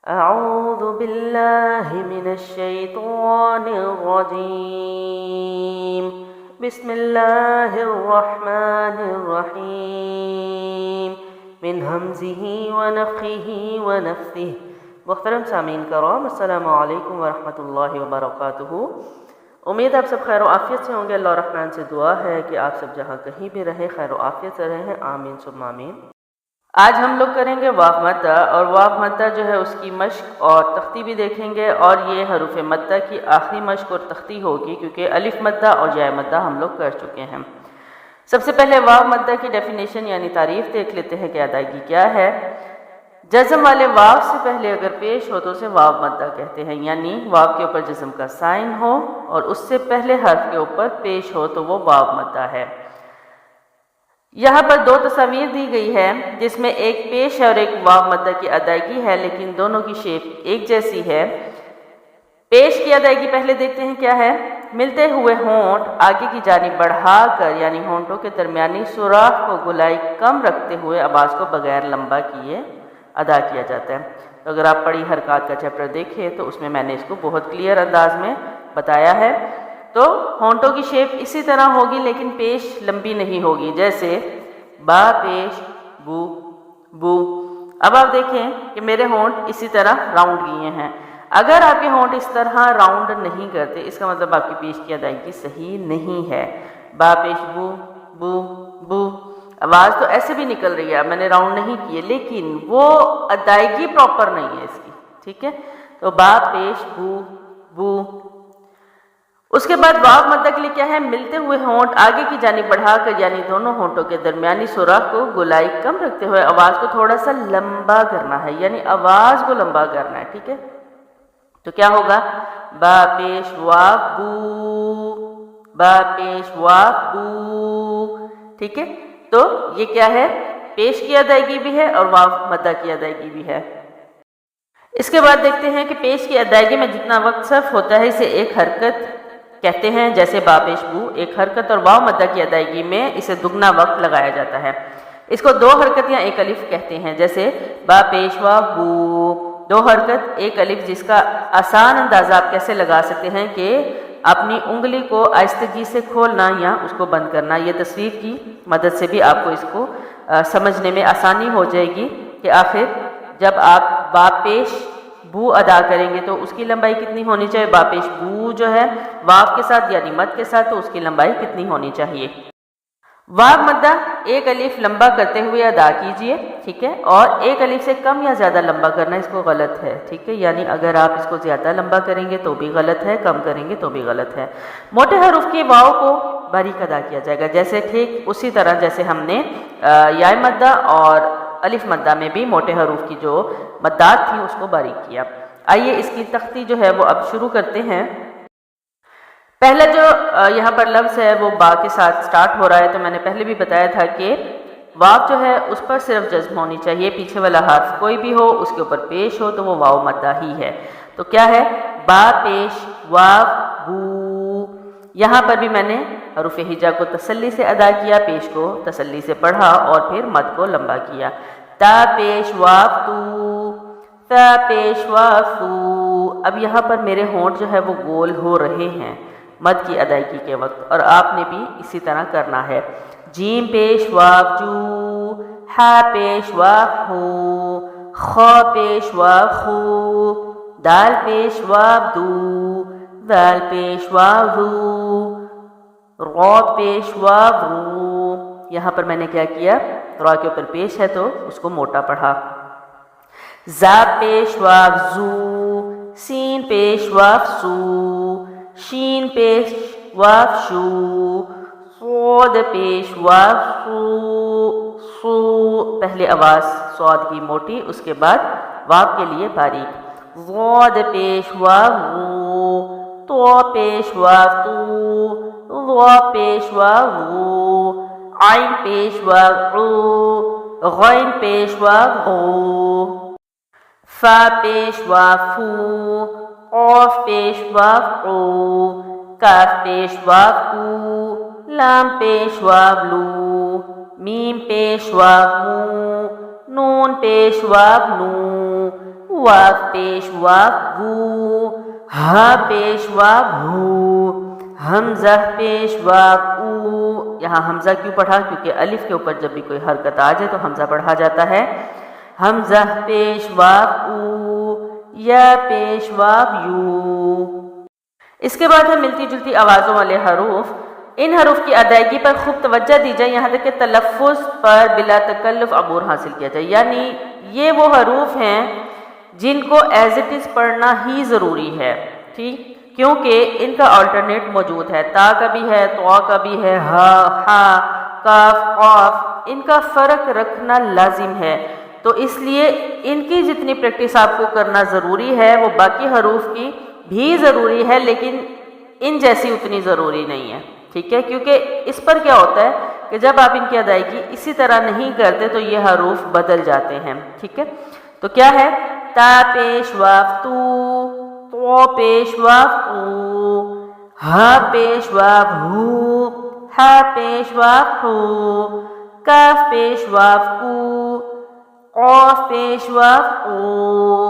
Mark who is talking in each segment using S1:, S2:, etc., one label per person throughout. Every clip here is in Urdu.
S1: أعوذ بالله من الشيطان الرجيم بسم الله الرحمن الرحيم من همزه ونفخه ونفثه۔ محترم سامعین کرام، السلام علیکم ورحمۃ اللہ وبرکاتہ۔ امید آپ سب خیر و عافیت سے ہوں گے۔ اللہ الرحمن سے دعا ہے کہ آپ سب جہاں کہیں بھی رہیں خیر و عافیت سے رہیں، آمین ثم آمین۔ آج ہم لوگ کریں گے واو مدہ، اور واو مدہ جو ہے اس کی مشق اور تختی بھی دیکھیں گے، اور یہ حروف مدہ کی آخری مشق اور تختی ہوگی، کیونکہ الف مدہ اور جاء مدہ ہم لوگ کر چکے ہیں۔ سب سے پہلے واو مدہ کی ڈیفینیشن یعنی تعریف دیکھ لیتے ہیں کہ ادائیگی کیا ہے۔ جزم والے واو سے پہلے اگر پیش ہو تو اسے واو مدہ کہتے ہیں، یعنی واو کے اوپر جزم کا سائن ہو اور اس سے پہلے حرف کے اوپر پیش ہو تو وہ واو مدہ ہے۔ یہاں پر دو تصاویر دی گئی ہے جس میں ایک پیش ہے اور ایک واو مدہ کی ادائیگی ہے، لیکن دونوں کی شیپ ایک جیسی ہے۔ پیش کی ادائیگی پہلے دیکھتے ہیں کیا ہے۔ ملتے ہوئے ہونٹ آگے کی جانب بڑھا کر، یعنی ہونٹوں کے درمیانی سوراخ کو گولائی کم رکھتے ہوئے آواز کو بغیر لمبا کیے ادا کیا جاتا ہے۔ تو اگر آپ پڑھی حرکات کا چیپٹر دیکھیں تو اس میں نے اس کو بہت کلیئر انداز میں بتایا ہے۔ تو ہونٹوں کی شیپ اسی طرح ہوگی، لیکن پیش لمبی نہیں ہوگی، جیسے با پیش بو بو۔ اب آپ دیکھیں کہ میرے ہونٹ اسی طرح راؤنڈ کیے ہیں۔ اگر آپ کے ہونٹ اس طرح راؤنڈ نہیں کرتے، اس کا مطلب آپ کی پیش کی ادائیگی صحیح نہیں ہے۔ با پیش بو بو بو، آواز تو ایسے بھی نکل رہی ہے، میں نے راؤنڈ نہیں کیے، لیکن وہ ادائیگی پراپر نہیں ہے اس کی، ٹھیک ہے۔ تو با پیش بو بو۔ اس کے بعد واو مدہ کے لیے کیا ہے، ملتے ہوئے ہونٹ آگے کی جانب بڑھا کر، یعنی دونوں ہونٹوں کے درمیانی سوراخ کو گولائی کم رکھتے ہوئے آواز کو تھوڑا سا لمبا کرنا ہے، یعنی آواز کو لمبا کرنا ہے، ٹھیک ہے۔ تو کیا ہوگا، با پیش واو بو با پیش واو بو، ٹھیک ہے۔ تو یہ کیا ہے، پیش کی ادائیگی بھی ہے اور واو مدہ کی ادائیگی بھی ہے۔ اس کے بعد دیکھتے ہیں کہ پیش کی ادائیگی میں جتنا وقت صرف ہوتا ہے اسے ایک حرکت کہتے ہیں، جیسے با پیش بو ایک حرکت، اور واو مدہ کی ادائیگی میں اسے دگنا وقت لگایا جاتا ہے۔ اس کو دو حرکت یا ایک الف کہتے ہیں، جیسے با پیش واو بو، دو حرکت ایک الف، جس کا آسان اندازہ آپ کیسے لگا سکتے ہیں کہ اپنی انگلی کو آہستگی سے کھولنا یا اس کو بند کرنا۔ یہ تصویر کی مدد سے بھی آپ کو اس کو سمجھنے میں آسانی ہو جائے گی کہ آخر جب آپ با پیش بو ادا کریں گے تو اس کی لمبائی کتنی ہونی چاہیے، با پیش بو جو ہے واو کے ساتھ یعنی مد کے ساتھ، تو اس کی لمبائی کتنی ہونی چاہیے۔ واو مدہ ایک الف لمبا کرتے ہوئے ادا کیجئے، ٹھیک ہے، اور ایک الف سے کم یا زیادہ لمبا کرنا اس کو غلط ہے، ٹھیک ہے، یعنی اگر آپ اس کو زیادہ لمبا کریں گے تو بھی غلط ہے، کم کریں گے تو بھی غلط ہے۔ موٹے حروف کی واو کو باریک ادا کیا جائے گا، جیسے ٹھیک اسی طرح جیسے ہم نے یا مدہ اور الف مدہ میں بھی موٹے حروف کی جو مدات تھیں اس کو باریک کیا۔ آئیے اس کی تختی جو ہے وہ اب شروع کرتے ہیں۔ پہلا جو یہاں پر لفظ ہے وہ با کے ساتھ سٹارٹ ہو رہا ہے، تو میں نے پہلے بھی بتایا تھا کہ واو جو ہے اس پر صرف جزم ہونی چاہیے، پیچھے والا حرف کوئی بھی ہو اس کے اوپر پیش ہو تو وہ واو مدہ ہی ہے۔ تو کیا ہے، با پیش واو بو۔ یہاں پر بھی میں نے حروف ہجا کو تسلی سے ادا کیا، پیش کو تسلی سے پڑھا اور پھر مد کو لمبا کیا۔ تا پیش واو تو تا پیش واو تو۔ اب یہاں پر میرے ہونٹ جو ہے وہ گول ہو رہے ہیں مد کی ادائیگی کے وقت، اور آپ نے بھی اسی طرح کرنا ہے۔ جیم پیش واو جو، ہا پیش واو ہو، خا پیش واو خو، دال پیش واو دو، دال پیش واو رو، را پیش واو رو۔ یہاں پر میں نے کیا کیا، را کے اوپر پیش ہے تو اس کو موٹا پڑھا۔ زا پیش واو زو، سین پیش واو سو، شین پیش واو شو، صاد پیش واو سو سو۔ پہلے آواز صاد کی موٹی، اس کے بعد واو کے لیے باریک۔ ضاد پیش واو رو، تو پیش واو تو، ضا پیش واو رو، عین پیش واو عو، غین پیش واو غو، فا پیش واو فو، قاف پیش واو قو، کاف پیش واو کو، لام پیش واو لو، میم پیش واو مو، نون پیش واو نو، واف پیش واف وو، ہا پیش واف ہو، حمزہ پیش واف او۔ یہاں حمزہ کیوں پڑھا؟ کیونکہ الف کے اوپر جب بھی کوئی حرکت آ جائے تو حمزہ پڑھا جاتا ہے۔ حمزہ پیش واف او، یا پیش واف یو۔ اس کے بعد ہے ملتی جلتی آوازوں والے حروف۔ ان حروف کی ادائیگی پر خوب توجہ دی جائے، یہاں تک کہ تلفظ پر بلا تکلف عبور حاصل کیا جائے، یعنی یہ وہ حروف ہیں جن کو ایز اٹ از پڑھنا ہی ضروری ہے، ٹھیک، کیونکہ ان کا آلٹرنیٹ موجود ہے، تا کا بھی ہے، تو کا بھی ہے، ہا، ہا، کاف، قاف، ان کا فرق رکھنا لازم ہے۔ تو اس لیے ان کی جتنی پریکٹس آپ کو کرنا ضروری ہے وہ باقی حروف کی بھی ضروری ہے، لیکن ان جیسی اتنی ضروری نہیں ہے، ٹھیک ہے، کیونکہ اس پر کیا ہوتا ہے کہ جب آپ ان کی ادائیگی اسی طرح نہیں کرتے تو یہ حروف بدل جاتے ہیں، ٹھیک ہے۔ تو کیا ہے؟ تا پیش واف تو پیش واف تو، ہا پیش واف ہو، ہا پیش واف ہو، کاف پیش واف کو، قاف پیش واف او،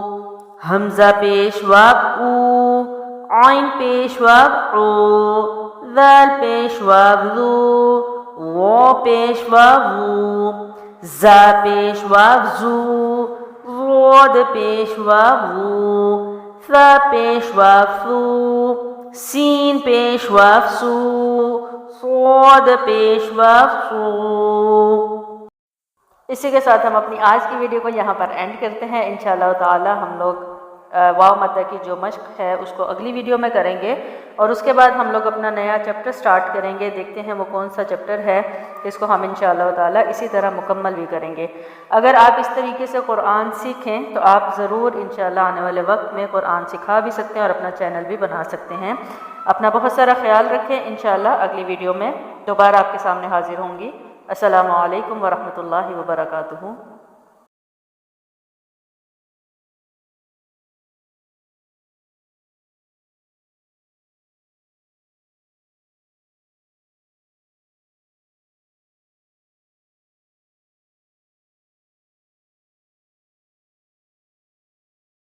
S1: حمزہ پیش واف او، عین پیش واف او، ذال پیش واف ذو، واو پیش واف وو، زا پیش واف زو، ضاد پیش واف وو، ثا پیش واف ثو، سین پیش واف سو، صاد پیش واف سو۔ اسی کے ساتھ ہم اپنی آج کی ویڈیو کو یہاں پر اینڈ کرتے ہیں۔ انشاءاللہ تعالی ہم لوگ واو مدہ کی جو مشق ہے اس کو اگلی ویڈیو میں کریں گے، اور اس کے بعد ہم لوگ اپنا نیا چیپٹر سٹارٹ کریں گے۔ دیکھتے ہیں وہ کون سا چیپٹر ہے، اس کو ہم انشاءاللہ تعالی اسی طرح مکمل بھی کریں گے۔ اگر آپ اس طریقے سے قرآن سیکھیں تو آپ ضرور انشاءاللہ آنے والے وقت میں قرآن سکھا بھی سکتے ہیں اور اپنا چینل بھی بنا سکتے ہیں۔ اپنا بہت سارا خیال رکھیں، انشاءاللہ اگلی ویڈیو میں دوبارہ آپ کے سامنے حاضر ہوں گی۔ السلام علیکم ورحمۃ اللہ وبرکاتہ۔